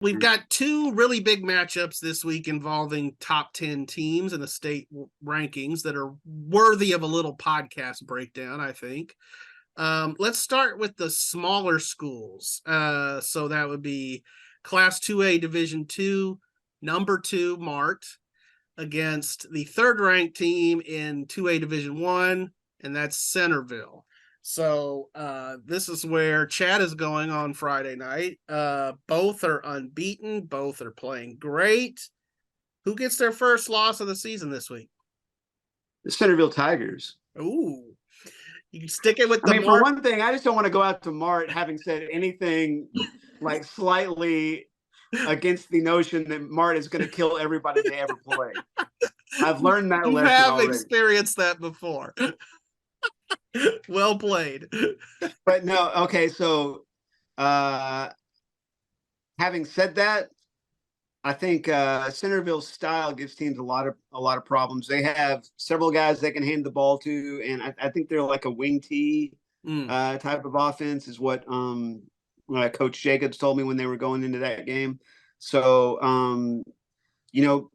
We've got two really big matchups this week involving top 10 teams in the state rankings that are worthy of a little podcast breakdown, I think. Let's start with the smaller schools. So that would be Class 2A Division 2, number 2 Mart against the third-ranked team in 2A Division 1, and that's Centerville. So this is where Chad is going on Friday night. Both are unbeaten. Both are playing great. Who gets their first loss of the season this week? The Centerville Tigers. Ooh. You can stick it with the Mart. For one thing, I just don't want to go out to Mart having said anything like slightly against the notion that Mart is going to kill everybody they ever play. I've learned that lesson already. You have experienced that before. Well played. But no, okay, so having said that, I think Centerville's style gives teams a lot of problems. They have several guys they can hand the ball to, and I think they're like a wing T type of offense is what Coach Jacobs told me when they were going into that game. So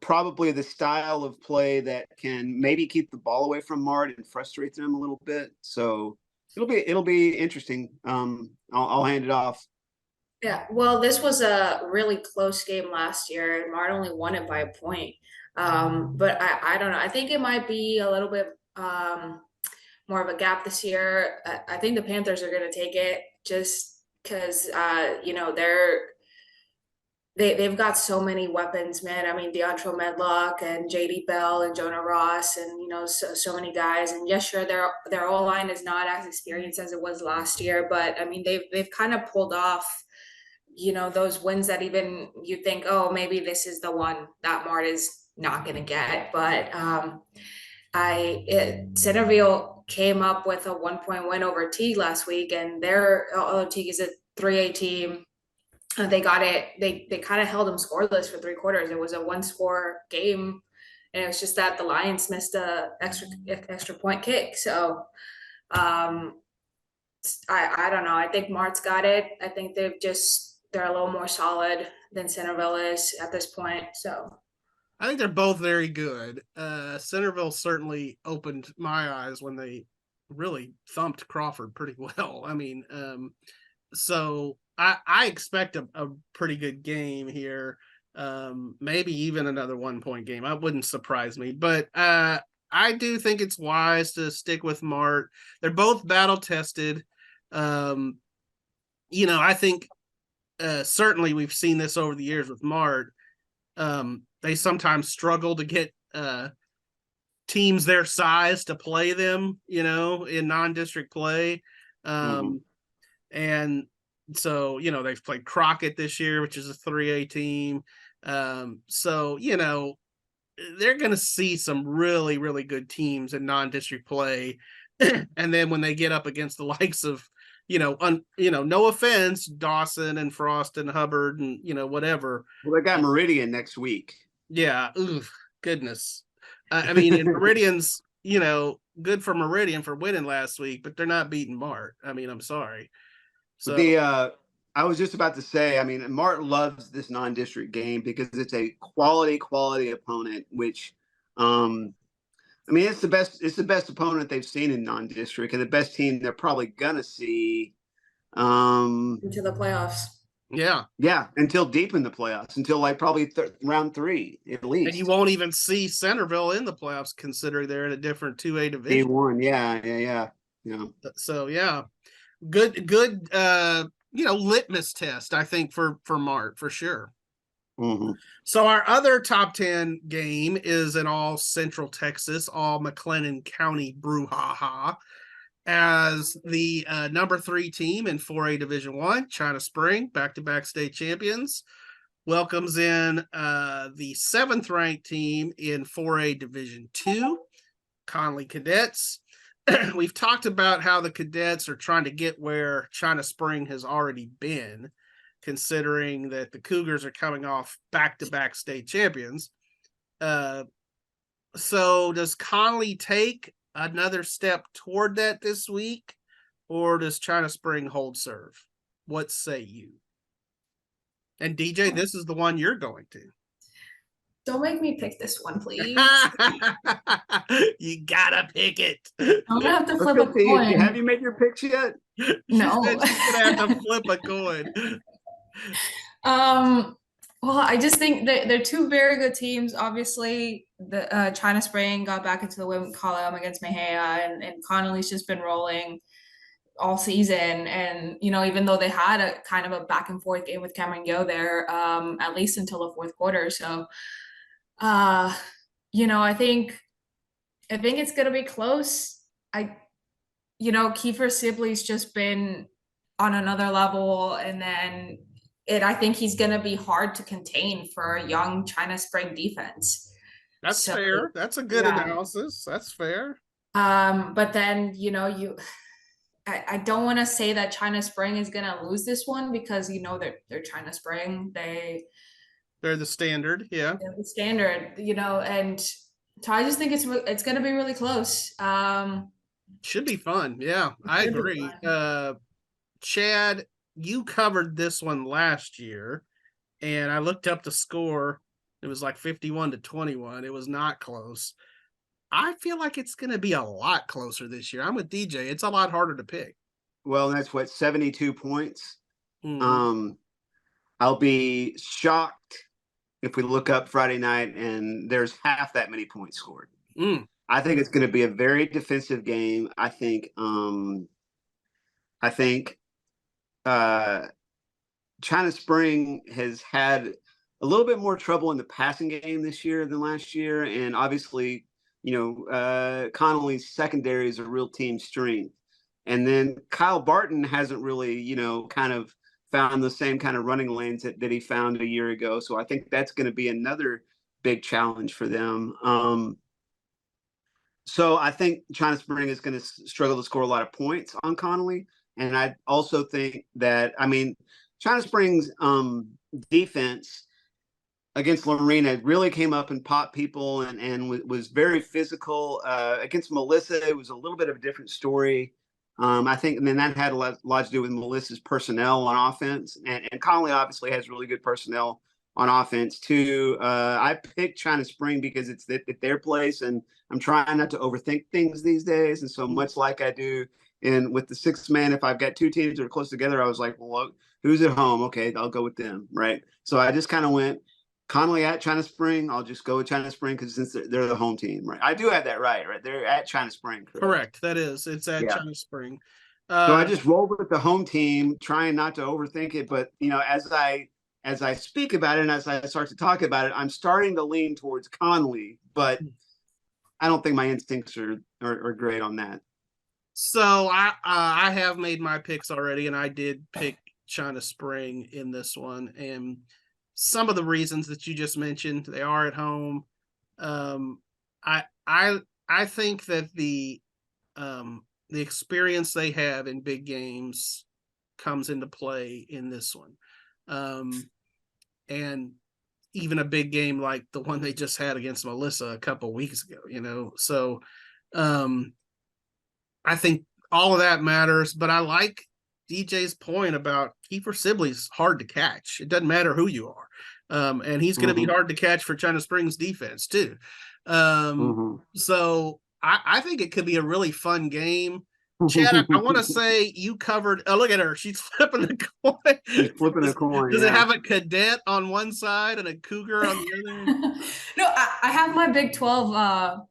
probably the style of play that can maybe keep the ball away from Mart and frustrate them a little bit. So it'll be interesting. I'll hand it off. Yeah, well, this was a really close game last year, and Mart only won it by a point. But I don't know. I think it might be a little bit more of a gap this year. I think the Panthers are going to take it just because they've got so many weapons, man. I mean, DeAndre Medlock and JD Bell and Jonah Ross and, so many guys. And yes, sure, their O-line is not as experienced as it was last year, but I mean, they've kind of pulled off, those wins that even you think, oh, maybe this is the one that Mart is not going to get. But Centerville came up with a 1-point win over Teague last week, and Teague is a 3A team. They got it. They kind of held them scoreless for 3 quarters. It was a 1-score game, and it was just that the Lions missed a extra point kick. So I don't know. I think Mart's got it. I think they're a little more solid than Centerville is at this point. So I think they're both very good. Centerville certainly opened my eyes when they really thumped Crawford pretty well. I mean, so I expect a pretty good game here. Maybe even another 1-point game. That wouldn't surprise me. But I do think it's wise to stick with Mart. They're both battle tested. I think certainly we've seen this over the years with Mart. They sometimes struggle to get teams their size to play them, in non-district play. And so, they've played Crockett this year, which is a 3A team. So, they're going to see some really, really good teams in non-district play. And then when they get up against the likes of, no offense, Dawson and Frost and Hubbard and, whatever. Well, they got Meridian next week. Yeah. Ooh, goodness. I mean, and Meridian's, good for Meridian for winning last week, but they're not beating Mart. I mean, I'm sorry. So I was just about to say, I mean, Mart loves this non-district game because it's a quality opponent, which, it's the best opponent they've seen in non-district and the best team they're probably gonna see into the playoffs. Yeah, until deep in the playoffs, until like probably round 3 at least. And you won't even see Centerville in the playoffs, considering they're in a different 2A division. A1, yeah. So yeah, good litmus test, I think, for Mart for sure. Mm-hmm. So our other top 10 game is an all Central Texas, all McLennan County brouhaha, as the number 3 team in 4A Division 1, China Spring, back-to-back state champions, welcomes in the 7th-ranked team in 4A Division 2, Connally Cadets. We've talked about how the Cadets are trying to get where China Spring has already been, considering that the Cougars are coming off back-to-back state champions. So does Connally take another step toward that this week, or does China Spring hold serve? What say you? And DJ, this is the one you're going to. Don't make me pick this one, please. You gotta pick it. I'm gonna have to Let's flip go a see. coin. Have you made your picks yet? She said she's gonna have to flip a coin. Well, I just think that they're two very good teams. Obviously, the China Spring got back into the women's column against Mejia, and Connolly's just been rolling all season. And even though they had a kind of a back and forth game with Cameron Yo there, at least until the fourth quarter. So, I think it's gonna be close. Kiefer Sibley's just been on another level, and then I think he's going to be hard to contain for a young China Spring defense. That's fair. That's a good analysis. That's fair. But then, I don't want to say that China Spring is going to lose this one because, they're China Spring. They're the standard. Yeah. They're the standard, and so I just think it's going to be really close. Should be fun. Yeah, I agree. Chad, you covered this one last year, and I looked up the score. It was like 51-21. It was not close. I feel like it's going to be a lot closer this year. I'm with DJ. It's a lot harder to pick. Well, that's 72 points. I'll be shocked if we look up Friday night and there's half that many points scored. I think it's going to be a very defensive game. I think China Spring has had a little bit more trouble in the passing game this year than last year. And obviously, Connolly's secondary is a real team strength. And then Kyle Barton hasn't really, kind of found the same kind of running lanes that he found a year ago. So I think that's going to be another big challenge for them. So I think China Spring is going to struggle to score a lot of points on Connally. And I also think that, China Spring's defense against Lorena really came up and popped people and was very physical. Against Melissa, it was a little bit of a different story. I think, and then that had a lot to do with Melissa's personnel on offense. And Connally obviously has really good personnel on offense too. I picked China Spring because it's at their place, and I'm trying not to overthink things these days. And so much like I do with the sixth man, if I've got two teams that are close together, I was like, well, who's at home? Okay, I'll go with them, right? So I just kind of went Connally at China Spring. I'll just go with China Spring because since they're the home team, right? I do have that right? They're at China Spring. Correct. That is. It's at China Spring. So I just rolled with the home team, trying not to overthink it. But, as I speak about it and as I start to talk about it, I'm starting to lean towards Connally, but I don't think my instincts are great on that. So I have made my picks already, and I did pick China Spring in this one. And some of the reasons that you just mentioned, they are at home. I think that the experience they have in big games comes into play in this one. And even a big game like the one they just had against Melissa a couple weeks ago, so I think all of that matters, but I like DJ's point about Kiefer Sibley's hard to catch. It doesn't matter who you are. And he's going to be hard to catch for China Springs defense too. So I think it could be a really fun game. Chad, I want to say you covered. Oh, look at her. She's flipping a coin. She's flipping a coin. Does it have a cadet on one side and a cougar on the other? No, I have my Big 12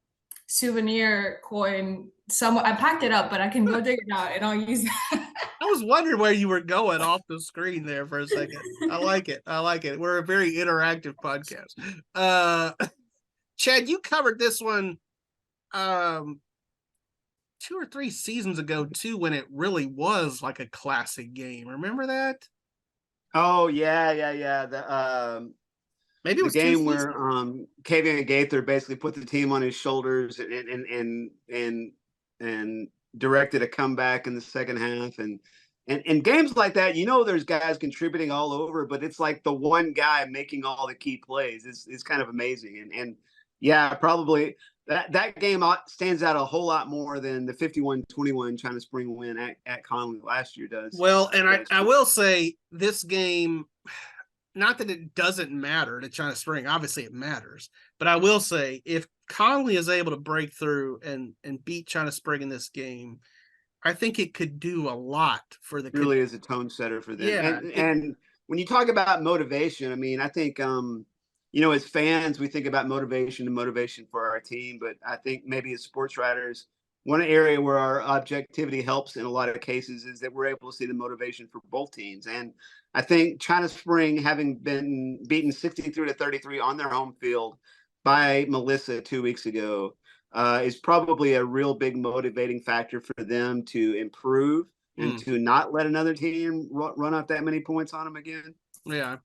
souvenir coin somewhere. I packed it up, but I can go dig it out and I'll use that. I was wondering where you were going off the screen there for a second. I like it. We're a very interactive podcast. Chad, you covered this one 2 or 3 seasons ago too, when it really was like a classic game. Remember that? Oh yeah. Maybe it was the game where Kavian Gaither basically put the team on his shoulders and directed a comeback in the second half. And games like that, there's guys contributing all over, but it's like the one guy making all the key plays is kind of amazing. And yeah, probably that game stands out a whole lot more than the 51-21 China Spring win at Connally last year does. Well, and I will say this game, not that it doesn't matter to China Spring. Obviously, it matters. But I will say, if Connally is able to break through and beat China Spring in this game, I think it could do a lot for the. Really is a tone setter for them. Yeah, and when you talk about motivation, I mean, I think as fans, we think about motivation and motivation for our team, but I think maybe as sports writers, one area where our objectivity helps in a lot of cases is that we're able to see the motivation for both teams. And I think China Spring, having been beaten 63-33 on their home field by Melissa 2 weeks ago, is probably a real big motivating factor for them to improve and to not let another team run up that many points on them again. Yeah.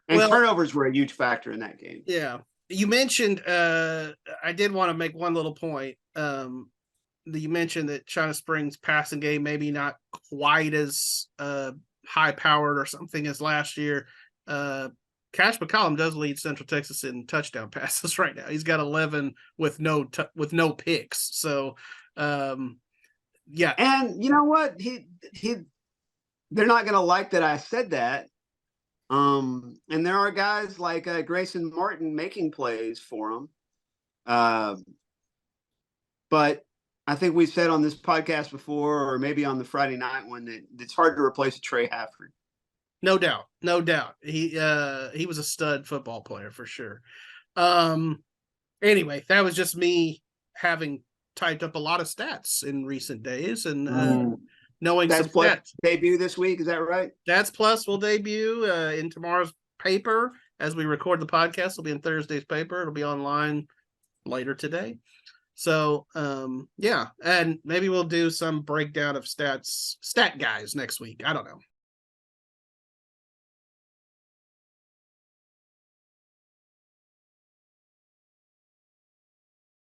And turnovers were a huge factor in that game. Yeah. You mentioned, I did want to make one little point. You mentioned that China Spring's passing game maybe not quite as high powered or something as last year. Cash McCollum does lead Central Texas in touchdown passes right now. He's got 11 with no picks. So, yeah. And you know what? They're not going to like that I said that. And there are guys like Grayson Martin making plays for him. But I think we said on this podcast before, or maybe on the Friday night one, that it's hard to replace a Trey Hafford. No doubt. He was a stud football player for sure. Anyway, that was just me having typed up a lot of stats in recent days and knowing That's some Plus stats. Debut this week, is that right? That's Plus will debut in tomorrow's paper as we record the podcast. It'll be in Thursday's paper. It'll be online later today. So, yeah, and maybe we'll do some breakdown of stat guys next week. I don't know.